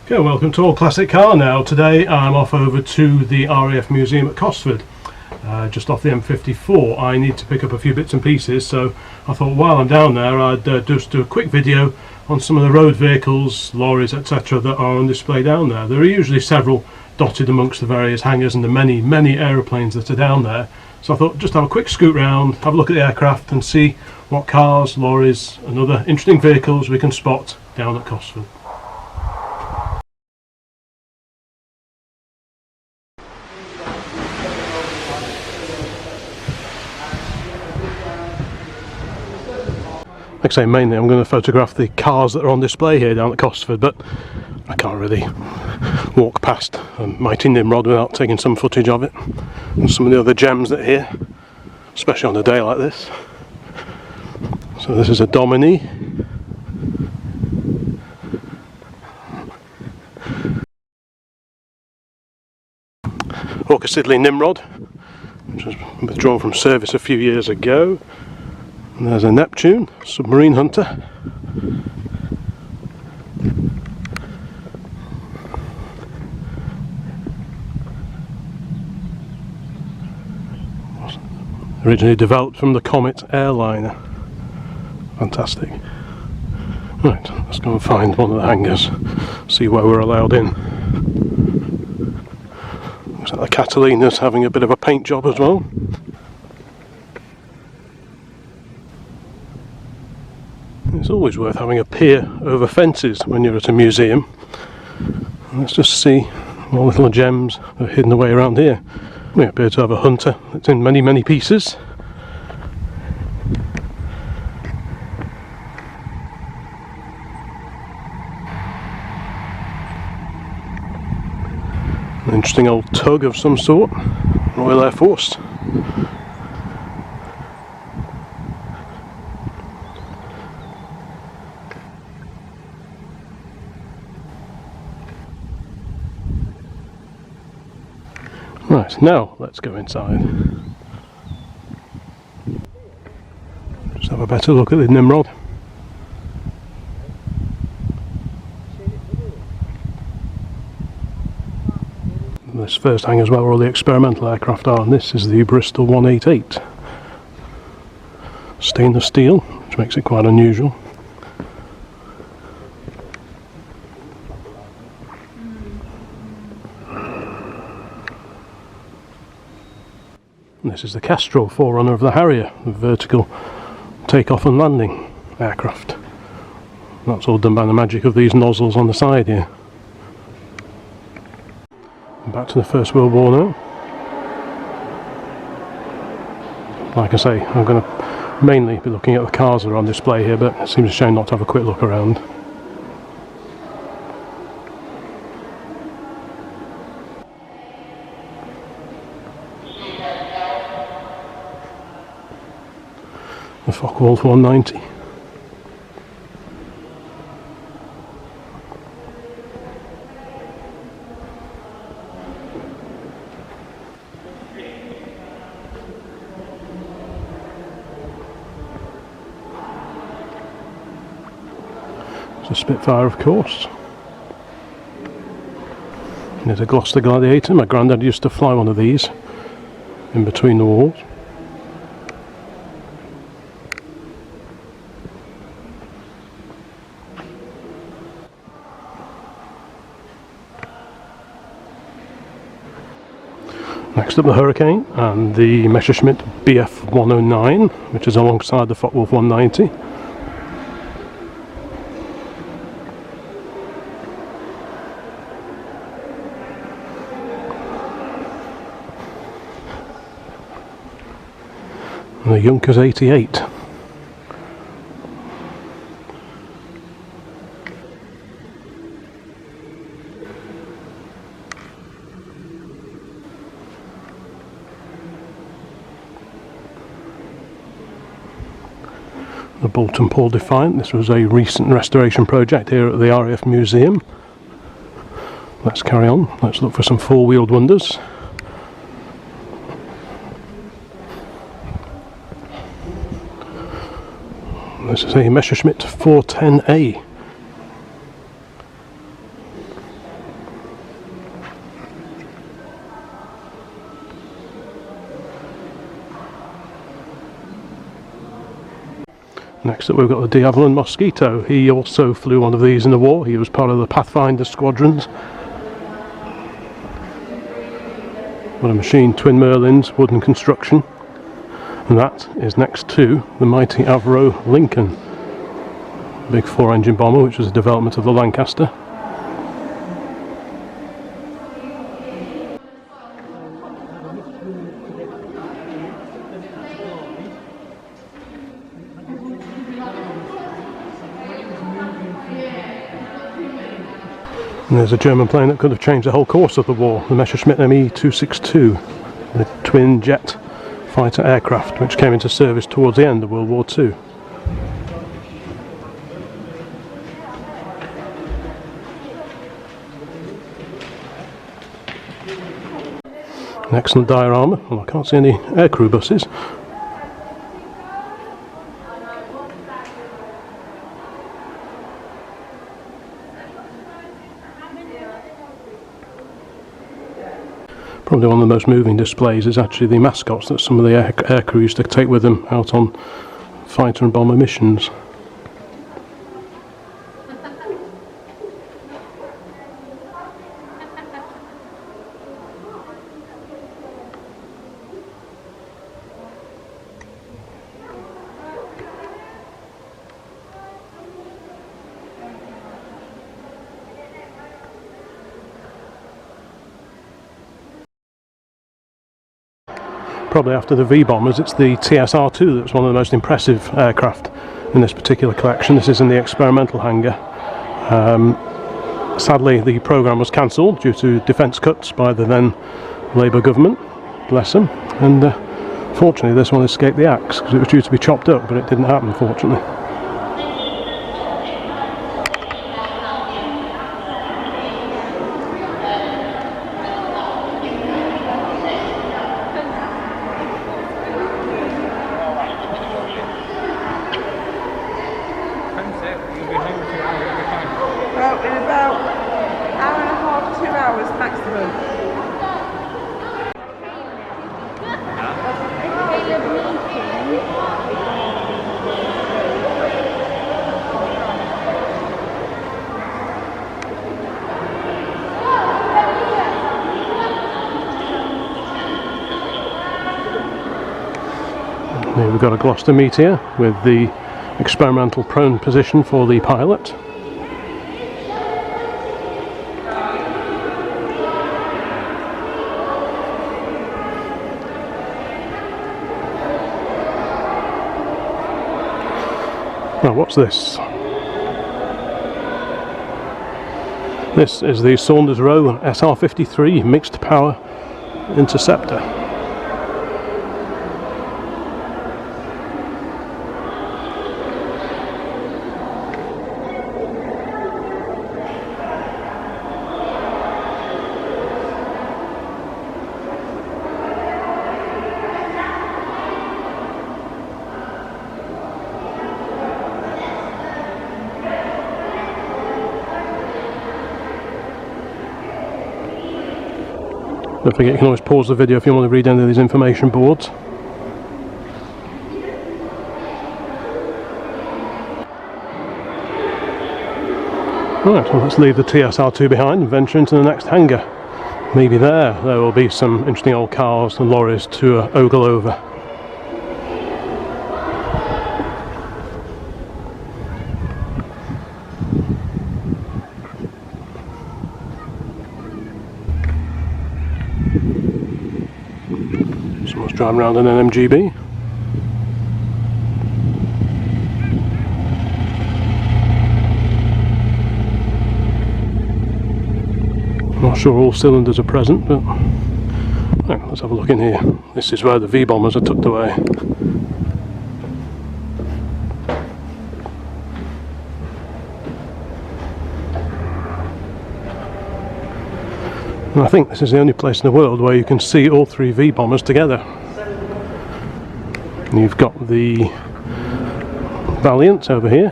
Okay, welcome to All Classic Car now. Today I'm off over to the RAF Museum at Cosford, just off the M54. I need to pick up a few bits and pieces, so I thought while I'm down there I'd just do a quick video on some of the road vehicles, lorries, etc. that are on display down there. There are usually several dotted amongst the various hangars and the many aeroplanes that are down there. So I thought just have a quick scoot round, have a look at the aircraft and see what cars, lorries and other interesting vehicles we can spot down at Cosford. Like I say, mainly I'm going to photograph the cars that are on display here down at Cosford, but I can't really walk past a mighty Nimrod without taking some footage of it and some of the other gems that are here, especially on a day like this. So this is a Domini. Hawker Siddeley Nimrod, which was withdrawn from service a few years ago. And there's a Neptune submarine hunter. Originally developed from the Comet airliner. Fantastic. Right, let's go and find one of the hangars, see where we're allowed in. Looks like the Catalina's having a bit of a paint job as well. It's always worth having a peer over fences when you're at a museum. Let's just see what little gems are hidden away around here. We appear to have a hunter that's in many pieces. An interesting old tug of some sort, Royal Air Force. Right, now let's go inside. Just have a better look at the Nimrod. This first hangar is where all the experimental aircraft are, and this is the Bristol 188. Stainless steel, which makes it quite unusual. This is the Kestrel, forerunner of the Harrier, the vertical takeoff and landing aircraft. That's all done by the magic of these nozzles on the side here. Back to the First World War now. Like I say, I'm going to mainly be looking at the cars that are on display here, but it seems a shame not to have a quick look around. The Focke-Wulf 190. It's a Spitfire, of course. And there's a Gloucester Gladiator. My granddad used to fly one of these in between the wars. Next up the Hurricane and the Messerschmitt Bf 109, which is alongside the Focke-Wulf 190. And the Junkers 88. The Bolton Paul Defiant. This was a recent restoration project here at the RAF Museum. Let's carry on. Let's look for some four-wheeled wonders. This is a Messerschmitt 410A. Next up we've got the D'Havilland Mosquito. He also flew one of these in the war. He was part of the Pathfinder squadrons. What a machine, twin Merlins, wooden construction. And that is next to the mighty Avro Lincoln, big 4-engine bomber, which was a development of the Lancaster. And there's a German plane that could have changed the whole course of the war, the Messerschmitt Me-262, the twin jet fighter aircraft which came into service towards the end of World War II. An excellent diorama. Well, I can't see any aircrew buses. Probably one of the most moving displays is actually the mascots that some of the aircrew used to take with them out on fighter and bomber missions. Probably after the V-bombers, it's the TSR-2 that's one of the most impressive aircraft in this particular collection. This is in the experimental hangar. Sadly, the programme was cancelled due to defence cuts by the then Labour government, bless them, and fortunately this one escaped the axe because it was due to be chopped up, but it didn't happen, fortunately. Well, in about an hour and a half, 2 hours maximum. Here we've got a Gloucester Meteor with the experimental prone position for the pilot. Now what's this? This is the Saunders Roe SR-53 mixed power interceptor. Don't forget you can always pause the video if you want to read any of these information boards. Right, well let's leave the TSR-2 behind and venture into the next hangar. Maybe there will be some interesting old cars and lorries to ogle over. Someone's driving around in an MGB. Not sure all cylinders are present, but right, let's have a look in here. This is where the V-bombers are tucked away. And I think this is the only place in the world where you can see all three V-bombers together. And you've got the Valiant over here,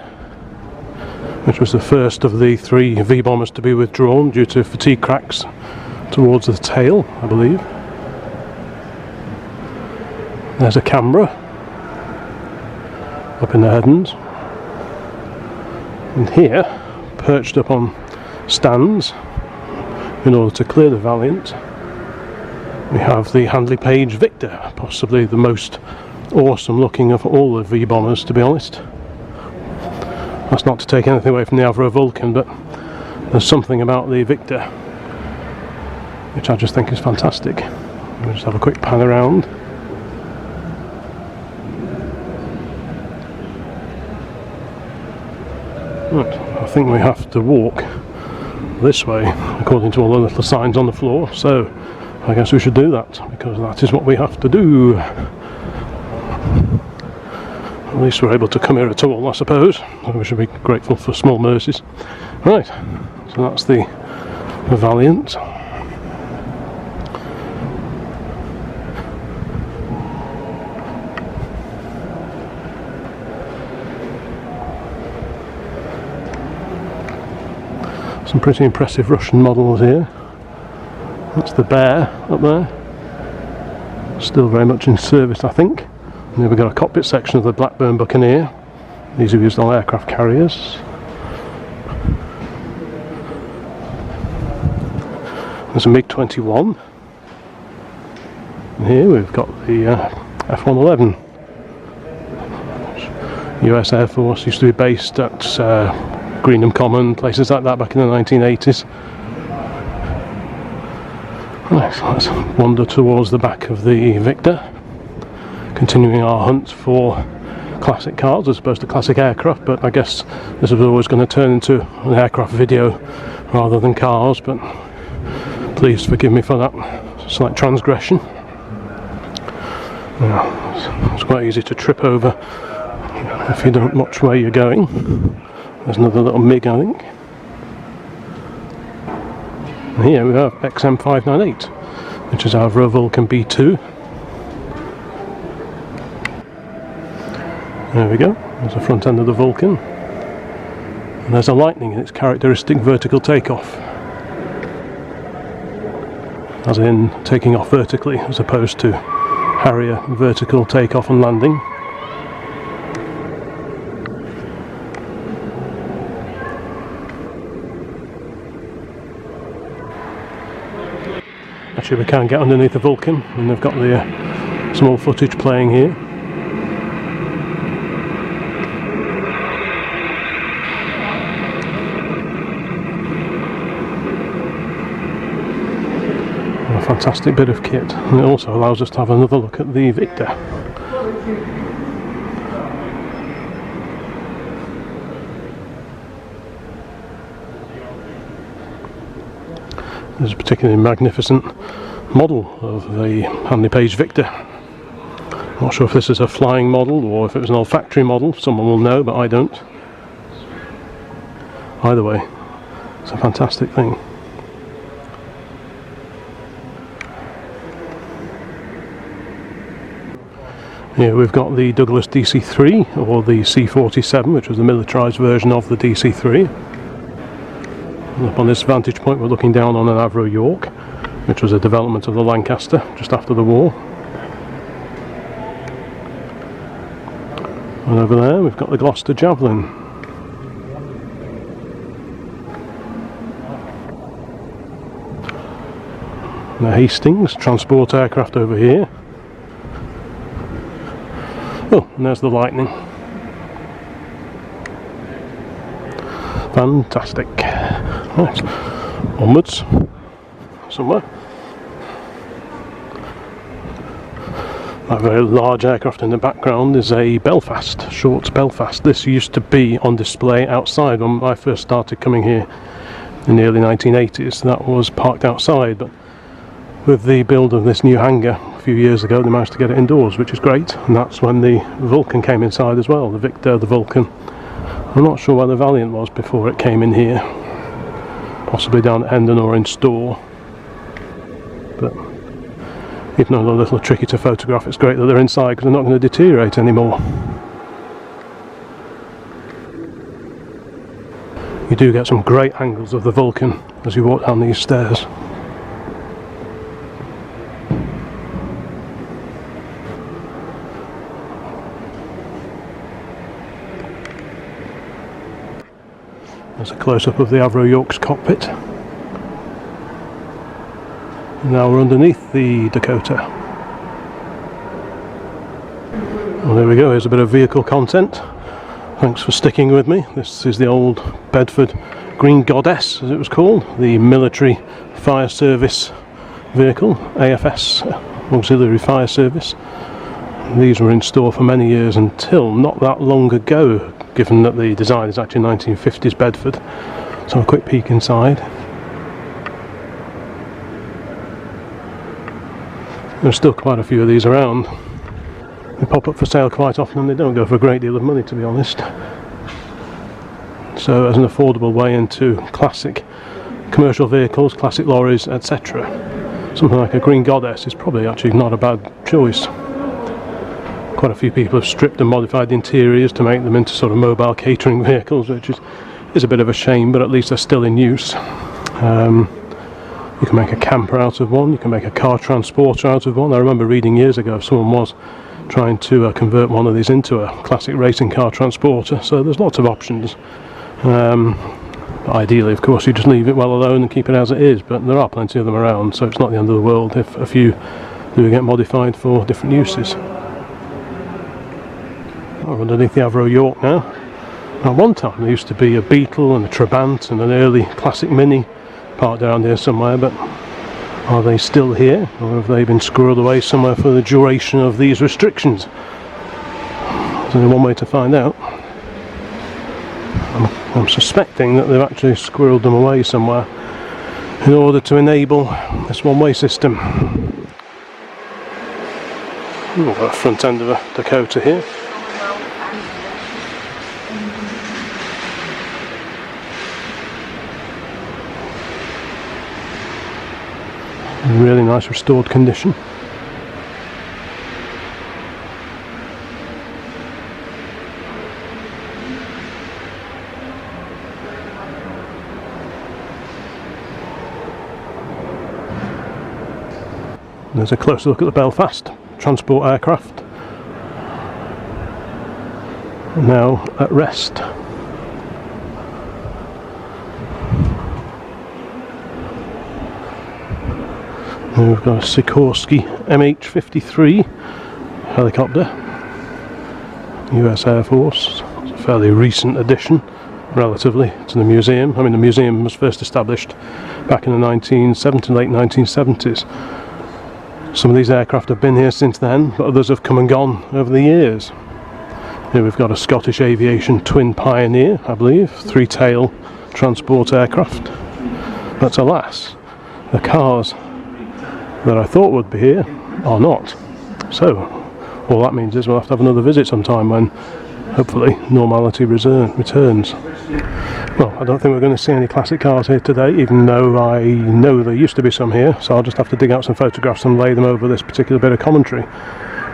which was the first of the three V-bombers to be withdrawn due to fatigue cracks towards the tail, I believe. There's a Canberra, up in the headlands. And here, perched up on stands in order to clear the Valiant, we have the Handley Page Victor, possibly the most awesome looking of all the V-bombers, to be honest. That's not to take anything away from the Avro Vulcan, but there's something about the Victor which I just think is fantastic. We'll just have a quick pan around. Right, I think we have to walk this way according to all the little signs on the floor, so I guess we should do that, because that is what we have to do. At least we're able to come here at all, I suppose. We should be grateful for small mercies. Right, so that's the Valiant. Some pretty impressive Russian models here. That's the Bear up there. Still very much in service, I think. And then we've got a cockpit section of the Blackburn Buccaneer. These are used on aircraft carriers. There's a Mk1. And here we've got the F-111. US Air Force used to be based at Greenham Common, places like that back in the 1980s. Right, so let's wander towards the back of the Victor, continuing our hunt for classic cars as opposed to classic aircraft, but I guess this is always going to turn into an aircraft video rather than cars, but please forgive me for that slight transgression. Yeah, it's quite easy to trip over if you don't watch where you're going. There's another little MiG, I think. And here we have XM598, which is our Avro Vulcan B2. There we go, there's the front end of the Vulcan. And there's a Lightning in its characteristic vertical takeoff. As in taking off vertically, as opposed to Harrier vertical takeoff and landing. Actually, we can get underneath the Vulcan, and they've got the small footage playing here. A fantastic bit of kit, and it also allows us to have another look at the Victor. There's a particularly magnificent model of the Handley Page Victor. Not sure if this is a flying model or if it was an old factory model. Someone will know, but I don't. Either way, it's a fantastic thing. Here we've got the Douglas DC-3, or the C-47, which was the militarised version of the DC-3. And up on this vantage point we're looking down on an Avro York, which was a development of the Lancaster just after the war. And over there we've got the Gloucester Javelin. The Hastings transport aircraft over here. Oh, and there's the Lightning. Fantastic. Right, onwards somewhere. That very large aircraft in the background is a Belfast, Shorts Belfast. This used to be on display outside when I first started coming here in the early 1980s. That was parked outside, but with the build of this new hangar a few years ago they managed to get it indoors, which is great, and that's when the Vulcan came inside as well, the Victor, the Vulcan. I'm not sure where the Valiant was before it came in here, possibly down at Hendon or in Store, but even though they're a little tricky to photograph, it's great that they're inside because they're not going to deteriorate anymore. You do get some great angles of the Vulcan as you walk down these stairs. There's a close-up of the Avro York's cockpit. Now we're underneath the Dakota. Well, there we go, here's a bit of vehicle content. Thanks for sticking with me. This is the old Bedford Green Goddess, as it was called, the military fire service vehicle, AFS, Auxiliary Fire Service. These were in store for many years until not that long ago, given that the design is actually 1950s Bedford. So a quick peek inside. There's still quite a few of these around. They pop up for sale quite often and they don't go for a great deal of money, to be honest. So as an affordable way into classic commercial vehicles, classic lorries, etc., something like a Green Goddess is probably actually not a bad choice. Quite a few people have stripped and modified the interiors to make them into sort of mobile catering vehicles, which is a bit of a shame, but at least they're still in use. You can make a camper out of one, you can make a car transporter out of one. I remember reading years ago someone was trying to convert one of these into a classic racing car transporter, so there's lots of options. Ideally, of course, you just leave it well alone and keep it as it is, but there are plenty of them around, so it's not the end of the world if a few do get modified for different uses. We're underneath the Avro York now. At one time there used to be a Beetle and a Trabant and an early classic Mini parked down here somewhere, but are they still here, or have they been squirreled away somewhere for the duration of these restrictions? There's only one way to find out. I'm suspecting that they've actually squirreled them away somewhere in order to enable this one-way system. We've got a front end of a Dakota here. In really nice restored condition. There's a closer look at the Belfast transport aircraft, now at rest. And we've got a Sikorsky MH-53 helicopter, US Air Force. It's a fairly recent addition, relatively, to the museum. I mean, the museum was first established back in the late 1970s. Some of these aircraft have been here since then, but others have come and gone over the years. Here we've got a Scottish Aviation Twin Pioneer, I believe, three-tail transport aircraft. But alas, the cars that I thought would be here are not. So all that means is we'll have to have another visit sometime when hopefully normality returns. Well, I don't think we're going to see any classic cars here today, even though I know there used to be some here, so I'll just have to dig out some photographs and lay them over this particular bit of commentary.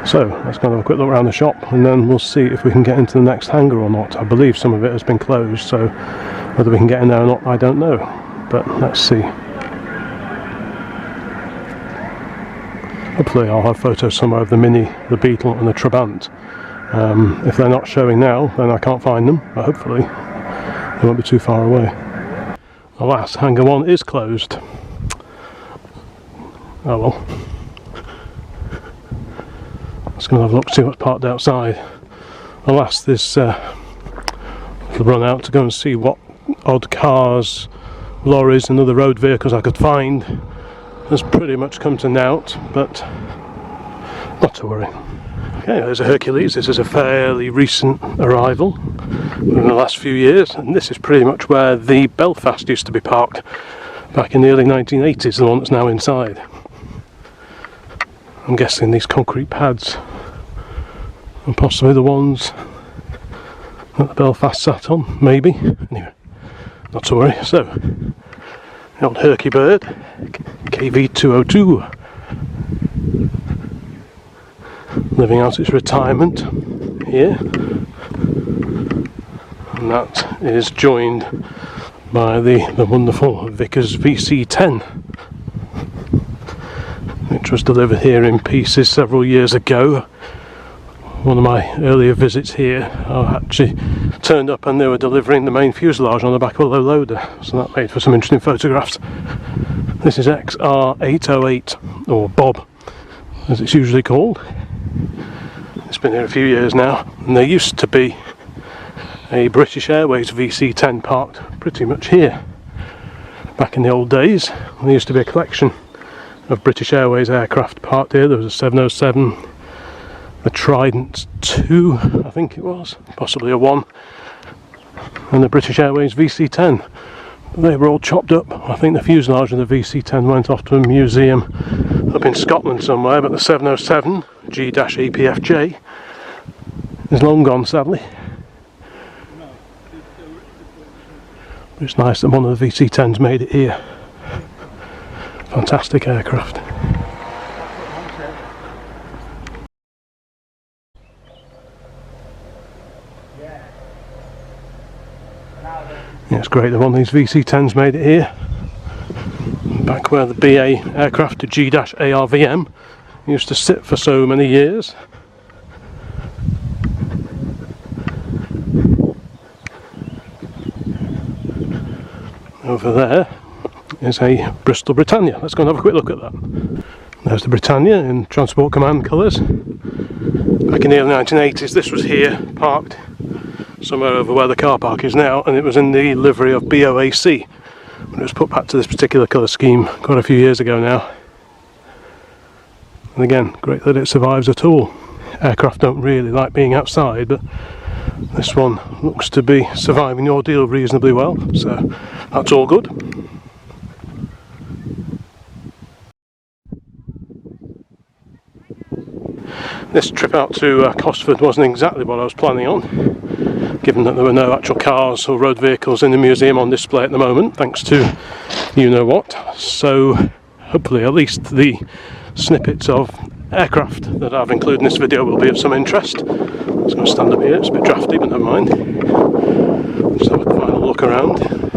So let's go and have a quick look around the shop and then we'll see if we can get into the next hangar or not. I believe some of it has been closed, so whether we can get in there or not I don't know, but let's see. Hopefully I'll have photos somewhere of the Mini, the Beetle and the Trabant. If they're not showing now, then I can't find them, but hopefully they won't be too far away. Alas, Hangar 1 is closed. Oh well. Let's go and have a look, see what's parked outside. Alas, this run out to go and see what odd cars, lorries and other road vehicles I could find has pretty much come to naught, but not to worry. Okay, there's a Hercules. This is a fairly recent arrival in the last few years, and this is pretty much where the Belfast used to be parked back in the early 1980s, the one that's now inside. I'm guessing these concrete pads are possibly the ones that the Belfast sat on, maybe. Anyway, not to worry. So, the old Herky Bird, KV202, living out its retirement here, and that is joined by the wonderful Vickers VC10, which was delivered here in pieces several years ago one of my earlier visits here, I actually turned up and they were delivering the main fuselage on the back of a low loader, so that made for some interesting photographs. This is XR808, or Bob as it's usually called. It's been here a few years now, and there used to be a British Airways VC-10 parked pretty much here. Back in the old days, there used to be a collection of British Airways aircraft parked here. There was a 707, a Trident 2, I think it was, possibly a 1, and the British Airways VC-10. They were all chopped up. I think the fuselage of the VC-10 went off to a museum up in Scotland somewhere, but the 707 G-APFJ is long gone, sadly. But it's nice that one of the VC-10s made it here. Fantastic aircraft. Yeah, it's great that one of these VC-10s made it here. Back where the BA aircraft, the G-ARVM, used to sit for so many years. Over there is a Bristol Britannia. Let's go and have a quick look at that. There's the Britannia in Transport Command colours. Back in the early 1980s, this was here, parked somewhere over where the car park is now, and it was in the livery of BOAC. It was put back to this particular colour scheme quite a few years ago now. And again, great that it survives at all. Aircraft don't really like being outside, but this one looks to be surviving the ordeal reasonably well, so that's all good. This trip out to Cosford wasn't exactly what I was planning on, given that there were no actual cars or road vehicles in the museum on display at the moment, thanks to you-know-what. So hopefully at least the snippets of aircraft that I've included in this video will be of some interest. I'm just going to stand up here, it's a bit drafty but never mind. Just have a final look around.